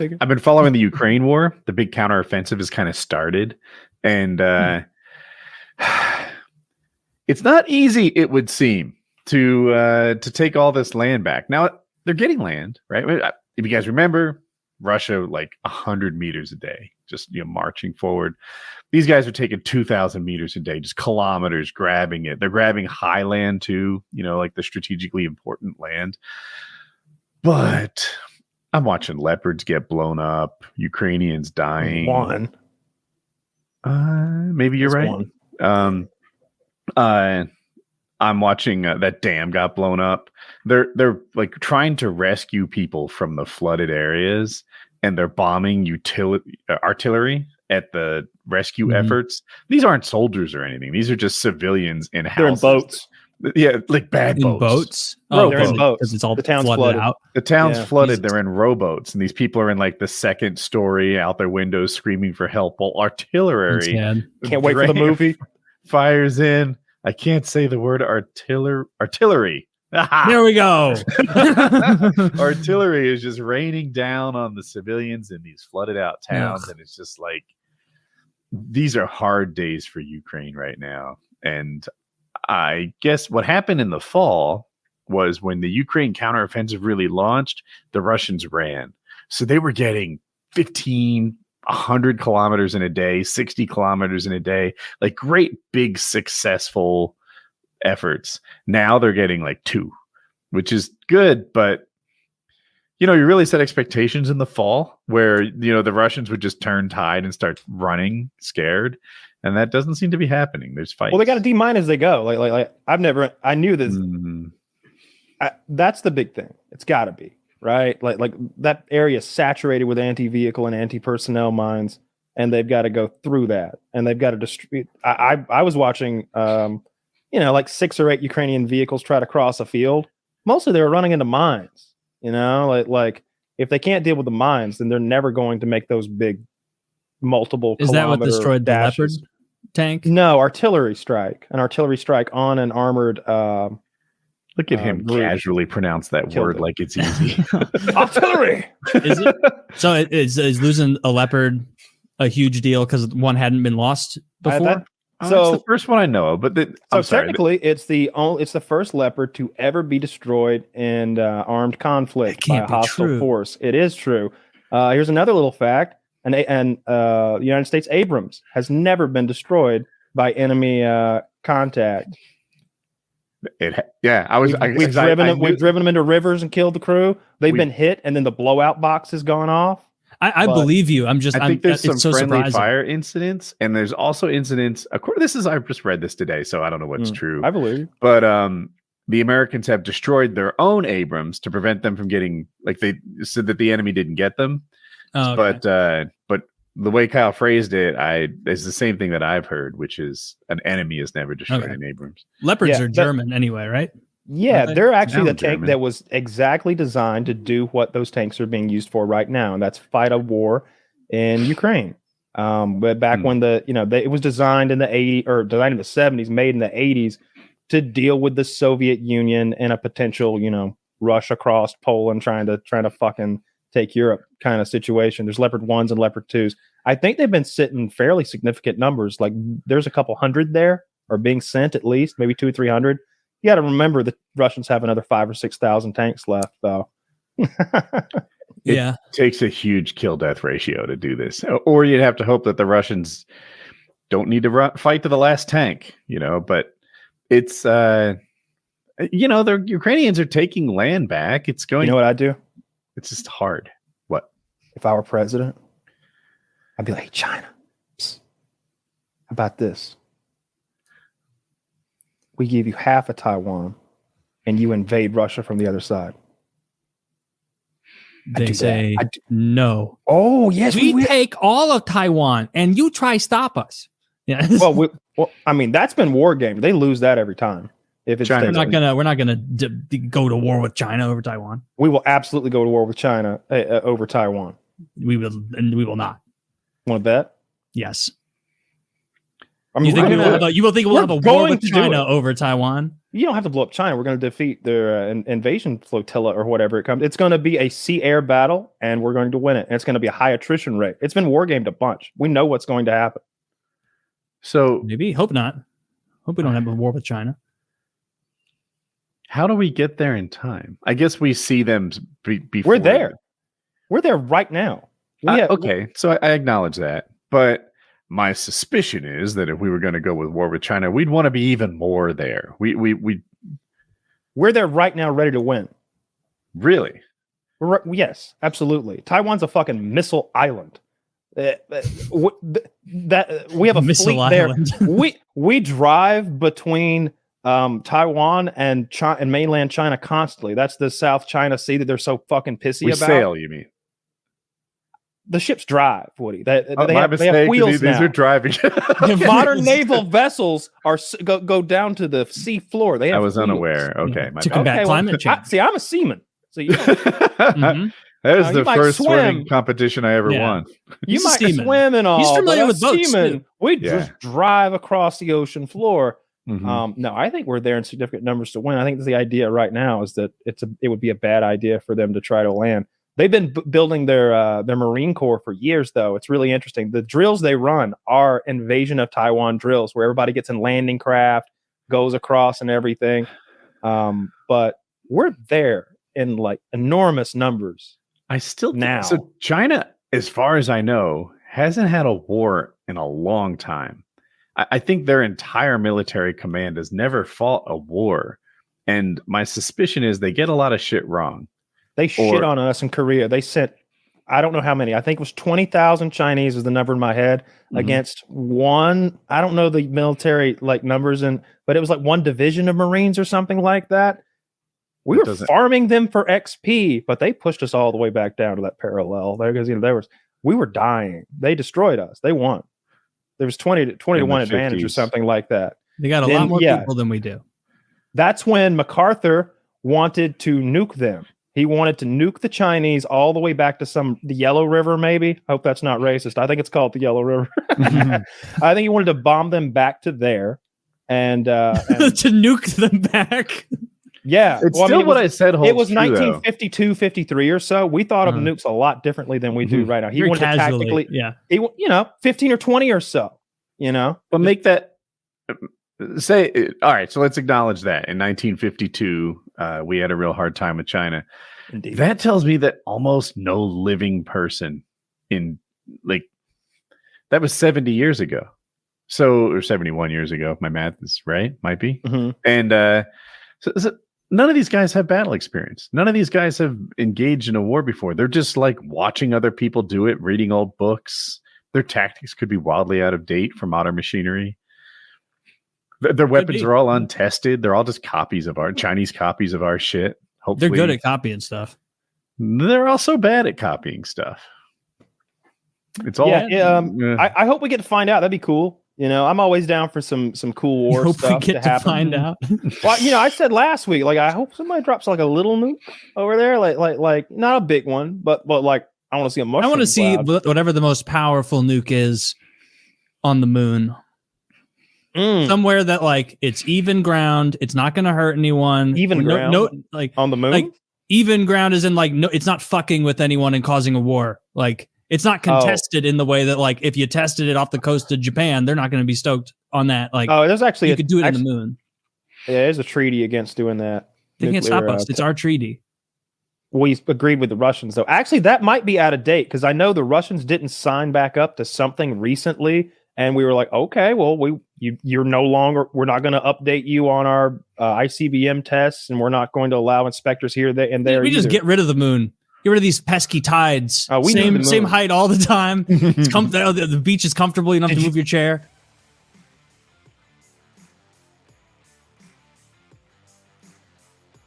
I've been following the Ukraine war. The big counteroffensive has kind of started, and it's not easy, it would seem, to take all this land back. Now they're getting land, right? If you guys remember, Russia 100 meters a day, just marching forward. These guys are taking 2,000 meters a day, just kilometers, grabbing it. They're grabbing high land too, like the strategically important land. But I'm watching leopards get blown up, Ukrainians dying. One. Maybe you're right. One. I'm watching that dam got blown up. They're trying to rescue people from the flooded areas, and they're bombing artillery at the rescue efforts. These aren't soldiers or anything. These are just civilians in houses. They're in boats. Yeah, bad boats. Boats? Oh, they're in boats. Because it's all the town's flooded out. The town's flooded. They're in rowboats, and these people are in the second story out their windows screaming for help. Well, artillery. Can't wait for the movie. Fires in. I can't say the word artillery. There we go. Artillery is just raining down on the civilians in these flooded out towns. And it's just these are hard days for Ukraine right now. And I guess what happened in the fall was when the Ukraine counteroffensive really launched, the Russians ran. So they were getting 100 kilometers in a day, 60 kilometers in a day, great big successful efforts. Now they're getting 2, which is good, but you really set expectations in the fall where the Russians would just turn tide and start running scared, and that doesn't seem to be happening. There's fights. Well, they got to demine as they go. I knew this. That's the big thing. It's got to be. Right, like that area is saturated with anti-vehicle and anti-personnel mines, and they've got to go through that, and they've got to distribute. I was watching, 6 or 8 Ukrainian vehicles try to cross a field. Mostly they were running into mines. Like if they can't deal with the mines, then they're never going to make those big multiple. Is that what destroyed dashes. The Leopard tank? No, artillery strike. An artillery strike on an armored. Look at him casually pronounce that word like it's easy. Artillery. Is it? So is losing a Leopard a huge deal because one hadn't been lost before? It's the first one I know of, but technically, it's the first Leopard to ever be destroyed in armed conflict by a hostile force. It is true. Here's another little fact: and the United States Abrams has never been destroyed by enemy contact. We've driven them into rivers and killed the crew. They've been hit, and then the blowout box has gone off. I believe you. I think there's some so friendly surprising. fire incidents, and there's also incidents. I've just read this today, so I don't know what's true. I believe you. But the Americans have destroyed their own Abrams to prevent them from getting they said that the enemy didn't get them. Oh, okay. But the way Kyle phrased it, is the same thing that I've heard, which is an enemy is never destroyed in Abrams. Leopards are German anyway, right? Yeah, they're actually the tank that was exactly designed to do what those tanks are being used for right now, and that's fight a war in Ukraine. But back when it was designed in the 80s or designed in the 70s, made in the 80s to deal with the Soviet Union and a potential, rush across Poland trying to fucking take Europe kind of situation. There's Leopard 1s and Leopard 2s. I think they've been sitting fairly significant numbers. There's a couple hundred there, or being sent at least, maybe 200 or 300. You got to remember the Russians have another 5,000 or 6,000 tanks left, though. It takes a huge kill-death ratio to do this. Or you'd have to hope that the Russians don't need to fight to the last tank, but it's, the Ukrainians are taking land back. It's going... You know what I'd do? It's just hard. What? If I were president, I'd be like, hey, China, how about this? We give you half of Taiwan and you invade Russia from the other side. They say no. Oh, yes. We take all of Taiwan and you try stop us. Yeah. Well, that's been war game. They lose that every time. If it's we're not gonna go to war with China over Taiwan. We will absolutely go to war with China over Taiwan. We will not. Want to bet? Yes. I mean, you will think we'll have a war with China over Taiwan? You don't have to blow up China. We're going to defeat their invasion flotilla or whatever it comes. It's going to be a sea-air battle, and we're going to win it. And it's going to be a high attrition rate. It's been wargamed a bunch. We know what's going to happen. So maybe, hope not. Hope we don't have a war with China. How do we get there in time? I guess we see them before. We're there. We're there right now. Okay, so I acknowledge that. But my suspicion is that if we were going to go with war with China, we'd want to be even more there. We're there right now, ready to win. Really? Yes, absolutely. Taiwan's a fucking missile island. That we have a missile fleet island. There. we drive between Taiwan and mainland China constantly. That's the South China Sea that they're so fucking pissy about. We sail, you mean? The ships drive, Woody. They have wheels now. These are driving. Modern naval vessels go down to the sea floor. They have I was wheels. Unaware. Okay, to combat climate change. I'm a seaman. So you know. That was the first swimming competition I ever won. You might swim and all. He's familiar with boats. We just drive across the ocean floor. No, I think we're there in significant numbers to win. I think the idea right now is that it would be a bad idea for them to try to land. They've been building their Marine Corps for years, though. It's really interesting. The drills they run are invasion of Taiwan drills, where everybody gets in landing craft, goes across and everything. But we're there in like enormous numbers. So China, as far as I know, hasn't had a war in a long time. I think their entire military command has never fought a war. And my suspicion is they get a lot of shit wrong. They shit on us in Korea. They sent, I don't know how many. I think it was 20,000 Chinese is the number in my head against one. I don't know the military numbers, but it was like one division of Marines or something like that. We were farming them for XP, but they pushed us all the way back down to that parallel there because we were dying. They destroyed us. They won. There was 20 to 1 advantage or something like that. They got a lot more people than we do. That's when MacArthur wanted to nuke them. He wanted to nuke the Chinese all the way back to the Yellow River, maybe. Hope that's not racist. I think it's called the Yellow River. I think he wanted to bomb them back to there and to nuke them back. Yeah. It's still what I said. It was 1952, 53 or so. We thought of nukes a lot differently than we do right now. He wanted to tactically, 15 or 20 or so, But make that say, all right, so let's acknowledge that in 1952, we had a real hard time with China. Indeed. That tells me that almost no living person that was 70 years ago. Or 71 years ago. My math is right. Might be. And so none of these guys have battle experience. None of these guys have engaged in a war before. They're just watching other people do it, reading old books. Their tactics could be wildly out of date for modern machinery. Their weapons are all untested. They're all just Chinese copies of our shit. Hopefully, they're good at copying stuff. They're also bad at copying stuff. It's all. I hope we get to find out. That'd be cool. I'm always down for some cool war stuff to happen. Find out. Well, I said last week, I hope somebody drops a little nuke over there, like not a big one, but I want to see a mushroom. I want to see whatever the most powerful nuke is on the moon. Somewhere that it's even ground, it's not going to hurt anyone. Even ground, on the moon. Even ground is in no, it's not fucking with anyone and causing a war. It's not contested in the way that if you tested it off the coast of Japan, they're not going to be stoked on that. There's actually you could do it on the moon. Yeah, there's a treaty against doing that. They can't stop us. It's our treaty. We agreed with the Russians, though. Actually, that might be out of date because I know the Russians didn't sign back up to something recently. And we were like, okay, well, you're no longer, we're not going to update you on our ICBM tests, and we're not going to allow inspectors here, there, and there. We just get rid of the moon. Get rid of these pesky tides. Same height all the time. The beach is comfortable. You don't have to move your chair.